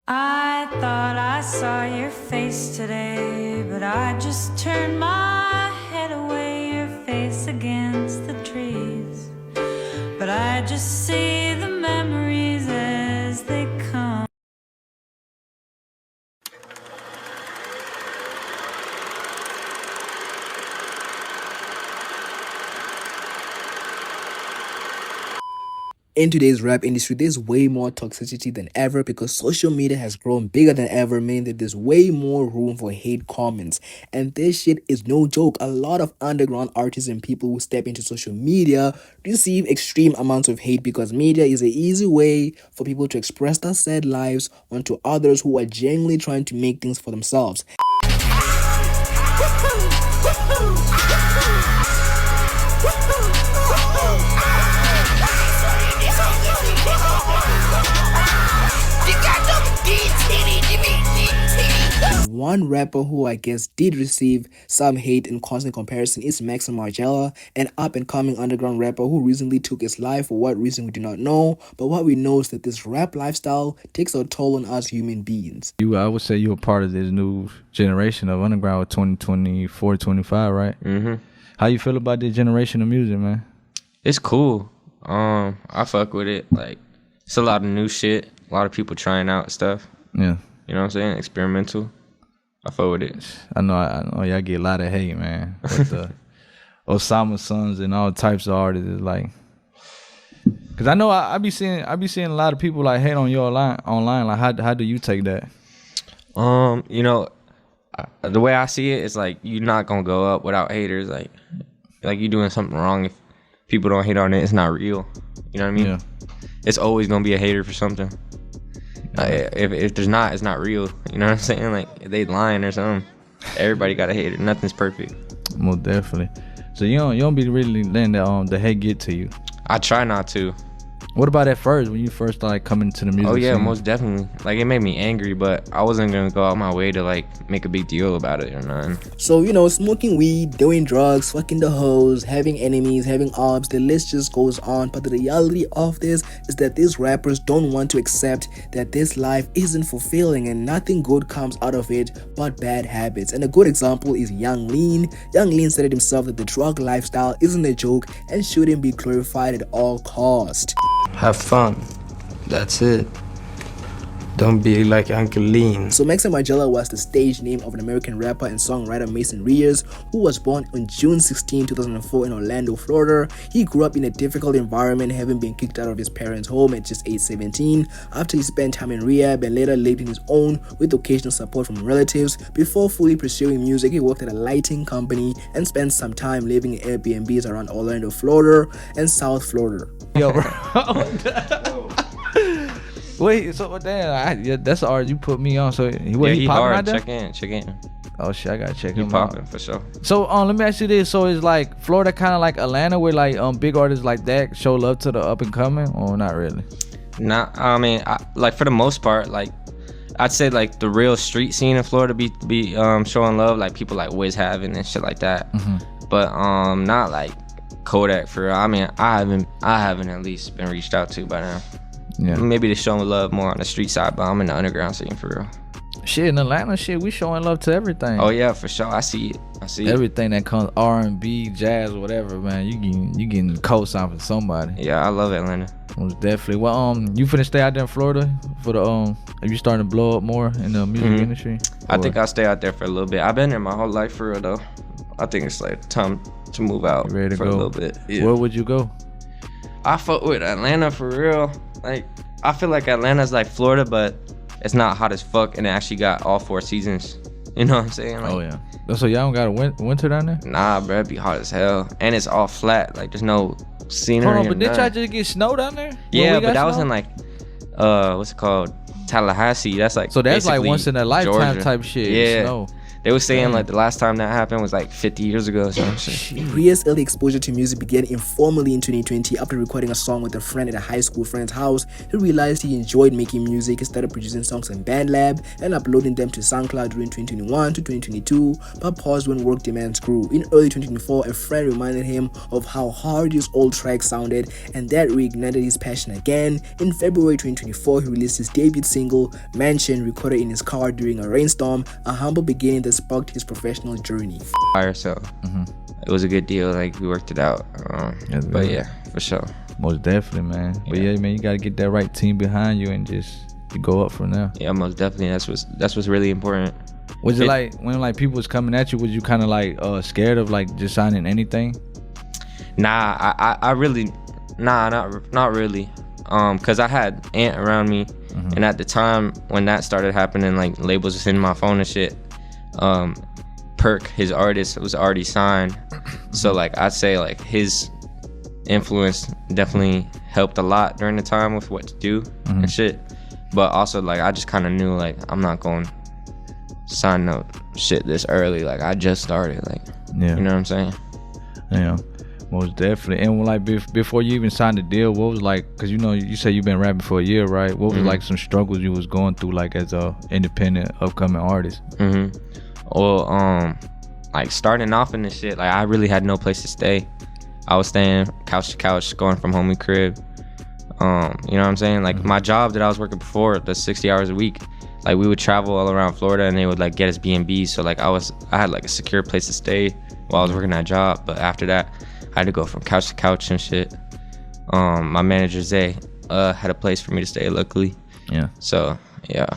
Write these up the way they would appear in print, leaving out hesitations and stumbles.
I thought I saw your face today, but I just turned my head away, your face against the trees. But I just see the memories as they come. In today's rap industry, there's way more toxicity than ever because social media has grown bigger than ever, meaning that there's way more room for hate comments. And this shit is no joke. A lot of underground artists and people who step into social media receive extreme amounts of hate because media is an easy way for people to express their sad lives onto others who are genuinely trying to make things for themselves. One rapper who I guess did receive some hate in constant comparison is Maxim Margiela, an up-and-coming underground rapper who recently took his life. For what reason we do not know, but what we know is that this rap lifestyle takes a toll on us human beings. I would say you're a part of this new generation of underground with 2024, 25, right? Mm-hmm. How you feel about this generation of music, man? It's cool. I fuck with it. Like, it's a lot of new shit. A lot of people trying out stuff. Yeah. You know what I'm saying? Experimental. I fuck with it. I know y'all get a lot of hate, man. But the Osama Sons and all types of artists is like, cause I know I be seeing a lot of people like hate on you online. Like, how do you take that? You know, the way I see it is like you're not gonna go up without haters. Like you doing something wrong. If people don't hate on it, it's not real. You know what I mean? Yeah. It's always gonna be a hater for something. If there's not, it's not real. You know what I'm saying? Like, if they lying or something. Everybody got a hater. Nothing's perfect. Most definitely. So you don't be really letting the hate get to you. I try not to. What about at first when you first started coming to the music Oh yeah, scene? most definitely. Like, it made me angry, but I wasn't gonna go out my way to like make a big deal about it or nothing. So, smoking weed, doing drugs, fucking the hoes, having enemies, having ops, the list just goes on. But the reality of this is that these rappers don't want to accept that this life isn't fulfilling and nothing good comes out of it but bad habits. And a good example is Young Lean. Young Lean said it himself that the drug lifestyle isn't a joke and shouldn't be glorified at all costs. Have fun. That's it. Don't be like Uncle Lean. So Maxim Margiela was the stage name of an American rapper and songwriter Mason Reyes, who was born on June 16, 2004 in Orlando, Florida. He grew up in a difficult environment, having been kicked out of his parents' home at just age 17 after he spent time in rehab and later lived in his own with occasional support from relatives. Before fully pursuing music, he worked at a lighting company and spent some time living in Airbnbs around Orlando, Florida and South Florida. Yo, bro. Wait, so damn, that's the art you put me on. So he popping hard. out there? Check in. Oh shit, I gotta check He him popping out. for sure. So let me ask you this: so it's like Florida, kind of like Atlanta, where like big artists like that show love to the up and coming, or not really? I mean, like for the most part, like I'd say like the real street scene in Florida be showing love, like people like Wiz Having and shit like that. Mm-hmm. But not like Kodak for real. I mean, I haven't at least been reached out to by now. Yeah. Maybe they're showing love more on the street side, but I'm in the underground scene for real. Shit, in Atlanta, we showing love to everything. Oh yeah, for sure. I see it. Everything that comes R&B, jazz, whatever, man. You getting co-signed from somebody. Yeah, I love Atlanta. Most definitely. Well, you finna stay out there in Florida for the Are you starting to blow up more in the music industry? I think I'll stay out there for a little bit. I've been there my whole life for real though. I think it's like time to move out ready to for go? a little bit. Yeah. Where would you go? I fuck with Atlanta for real. Like, I feel like Atlanta's like Florida, but it's not hot as fuck, and it actually got all 4 seasons. You know what I'm saying? Like, Oh yeah. So y'all don't got a winter down there? Nah, bro, it be hot as hell, and it's all flat. Like, there's no scenery. Hold on, but or didn't y'all nothing. just get snow down there? Yeah, When we but got that was snow? in like, what's it called? Tallahassee. That's like So that's like basically once in a lifetime Georgia. type shit. Yeah. Snow. They were saying like the last time that happened was like 50 years ago or some shit. Ria's early exposure to music began informally in 2020 after recording a song with a friend at a high school friend's house. He realized he enjoyed making music. He started producing songs on BandLab and uploading them to SoundCloud during 2021 to 2022, but paused when work demands grew. In early 2024, a friend reminded him of how hard his old tracks sounded, and that reignited his passion again. In February 2024, he released his debut single, Mansion, recorded in his car during a rainstorm, a humble beginning that sparked his professional journey. So it was a good deal. Like we worked it out. But yeah, for sure. Most definitely, man. But yeah, man, you gotta get that right team behind you and just you go up from there. Yeah, most definitely. That's what's really important. Was it like when like people was coming at you? Was you kind of like scared of like just signing anything? Nah, I really, not really. Cause I had Ant around me, and at the time when that started happening, like labels was in my phone and shit. Perk, his artist, was already signed, so like I'd say like his influence definitely helped a lot during the time with what to do and shit. But also like I just kind of knew like I'm not going to sign no shit this early. Like I just started, like you know what I'm saying? Yeah. Most definitely. And like before you even signed the deal, what was like, because you know you say you've been rapping for a year, right? What was like some struggles you was going through like as a independent upcoming artist? Well, like starting off in this shit, like I really had no place to stay. I was staying couch to couch, going from homie crib. You know what I'm saying? Like my job that I was working before, the 60 hours a week, like we would travel all around Florida and they would like get us B&Bs. So like I had like a secure place to stay while I was working that job. But after that, I had to go from couch to couch and shit. My manager Zay had a place for me to stay, luckily. Yeah. So yeah.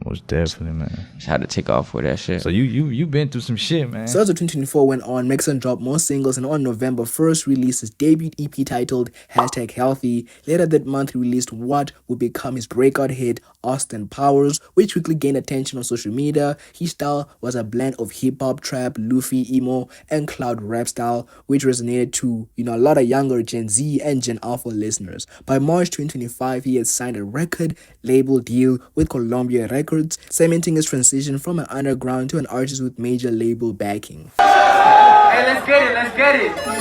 Most definitely, man. Just had to take off with that shit. So you been through some shit, man. So as of 2024 went on, Maxon dropped more singles and on November 1st released his debut EP titled #Healthy. Later that month he released what would become his breakout hit, Austin Powers, which quickly gained attention on social media. His style was a blend of hip-hop, trap, loofy, emo, and cloud rap style, which resonated to a lot of younger Gen Z and Gen Alpha listeners. By March 2025, he had signed a record label deal with Columbia Records, cementing his transition from an underground to an artist with major label backing. Hey, let's get it, let's get it. Come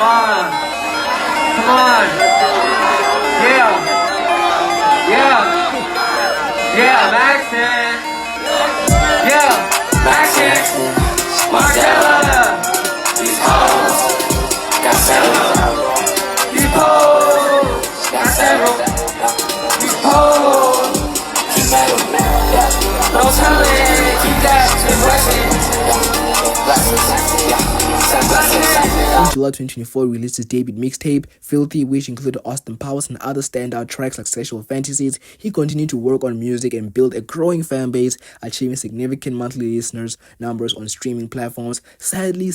on. Come on. Yeah. Maxon. Yeah. Maxim Margiela. These hoes got several. These hoes got several. These hoes keep metal. No telling, keep that In July 2024, he released his debut mixtape, Filthy, which included Austin Powers and other standout tracks like Sexual Fantasies. He continued to work on music and build a growing fan base, achieving significant monthly listeners numbers on streaming platforms. Sadly,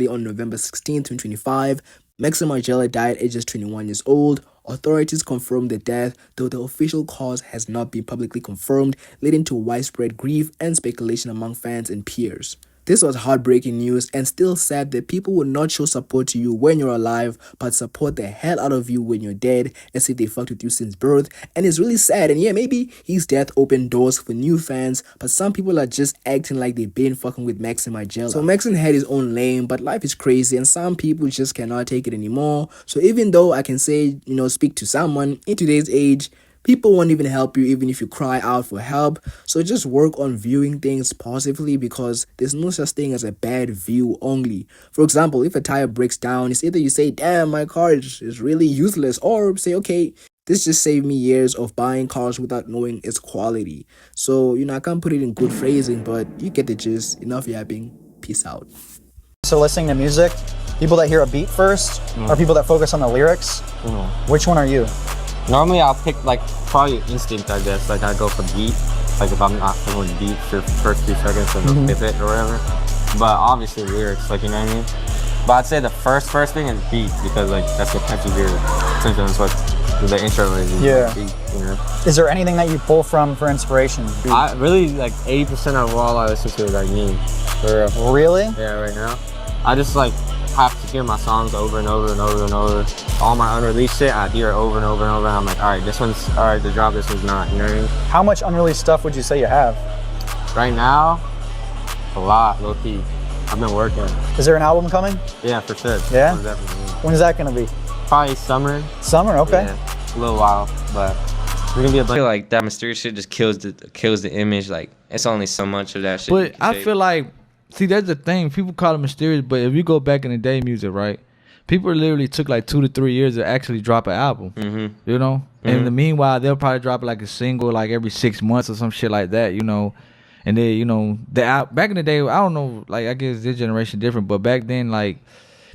on November 16, 2025, Maxim Margiela died at just 21 years old. Authorities confirmed the death, though the official cause has not been publicly confirmed, leading to widespread grief and speculation among fans and peers. This was heartbreaking news and still sad that people will not show support to you when you're alive, but support the hell out of you when you're dead, as if they fucked with you since birth. And it's really sad, and yeah, maybe his death opened doors for new fans, but some people are just acting like they've been fucking with Maxim Margiela. So Maxim had his own lane, but life is crazy and some people just cannot take it anymore. So even though I can say, speak to someone in today's age, people won't even help you even if you cry out for help. So just work on viewing things positively, because there's no such thing as a bad view only. For example, if a tire breaks down, it's either you say, damn, my car is really useless, or say, okay, this just saved me years of buying cars without knowing its quality. So, I can't put it in good phrasing, but you get the gist. Enough yapping. Peace out. So listening to music, people that hear a beat first, or people that focus on the lyrics, which one are you? Normally I'll pick like probably instinct, I guess. Like I go for beat. Like if I'm not feeling beat for the first 3 seconds of the pivot or whatever. But obviously lyrics, like, you know what I mean? But I'd say the first thing is beat, because like that's what catches your attention. That's what the intro is. Beat, Is there anything that you pull from for inspiration? I really like 80% of all I listen to is like me. For real. Really? Yeah, right now. I just like have to hear my songs over and over and over and over. All my unreleased shit, I hear it over and over and over, and I'm like, all right, this one's all right to drop, this one's not. You know what I mean? How much unreleased stuff would you say you have? Right now, a lot, low key. I've been working. Is there an album coming? Yeah, for sure. Yeah? Most definitely. When's that gonna be? Probably summer. Summer, okay. Yeah, a little while, but there's gonna be a I feel like that mysterious shit just kills the image. Like it's only so much of that shit. But I feel like, see, that's the thing. People call it mysterious, but if you go back in the day, music, right? People literally took like 2 to 3 years to actually drop an album. You know, and in the meanwhile, they'll probably drop like a single like every 6 months or some shit like that. You know, and then you know back in the day, I don't know, like I guess this generation different, but back then like.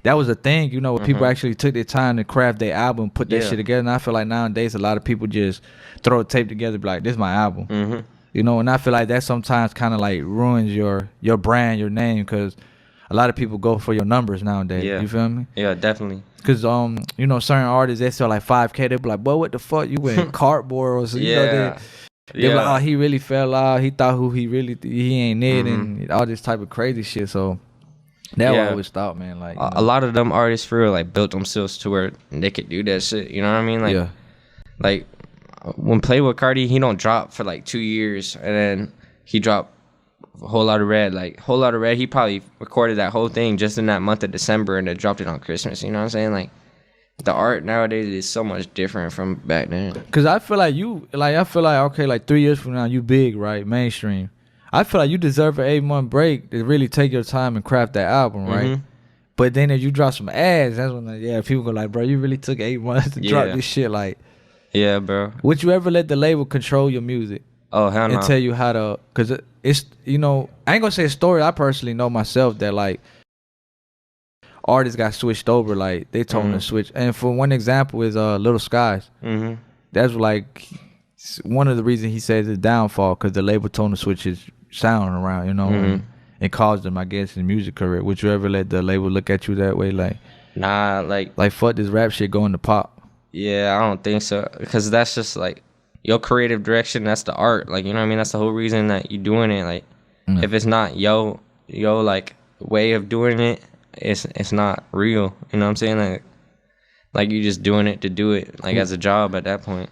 That was a thing, you know, where people actually took their time to craft their album, put that shit together. And I feel like nowadays a lot of people just throw a tape together, be like, "This is my album," you know. And I feel like that sometimes kind of like ruins your brand, your name, because a lot of people go for your numbers nowadays. Yeah. You feel me? Yeah, definitely. Because you know, certain artists they sell like 5K, they be like, "Boy, what the fuck? You went cardboard or so?" You know, they be like, "Oh, he really fell out. He thought he ain't it," and all this type of crazy shit. So. That I always thought, man. Like a lot of them artists for real, like built themselves to where they could do that shit. You know what I mean? Like, like when Playboy Cardi, he don't drop for like 2 years, and then he dropped a Whole Lot of Red. Like Whole Lot of Red, he probably recorded that whole thing just in that month of December, and then dropped it on Christmas. You know what I'm saying? Like the art nowadays is so much different from back then. Cause I feel like okay, like 3 years from now, you big, right? Mainstream. I feel like you deserve an 8-month break to really take your time and craft that album, right? But then if you drop some ads, that's when people go like, bro, you really took 8 months to drop this shit. Like, yeah, bro. Would you ever let the label control your music? Oh, hell no. And tell you how to, cause it's, you know, I ain't gonna say a story. I personally know myself that like artists got switched over, like they told them to switch. And for one example is Little Skies. That's like one of the reasons he says his downfall, cause the label told him to switch his sound around, you know, and it caused him, I guess, his music career. Would you ever let the label look at you that way, like, nah, like fuck this rap shit, go into pop? Yeah, I don't think so, because that's just like your creative direction. That's the art, like, you know what I mean. That's the whole reason that you doing it. Like, if it's not yo like way of doing it, it's not real. You know what I'm saying? Like you just doing it to do it, like as a job at that point.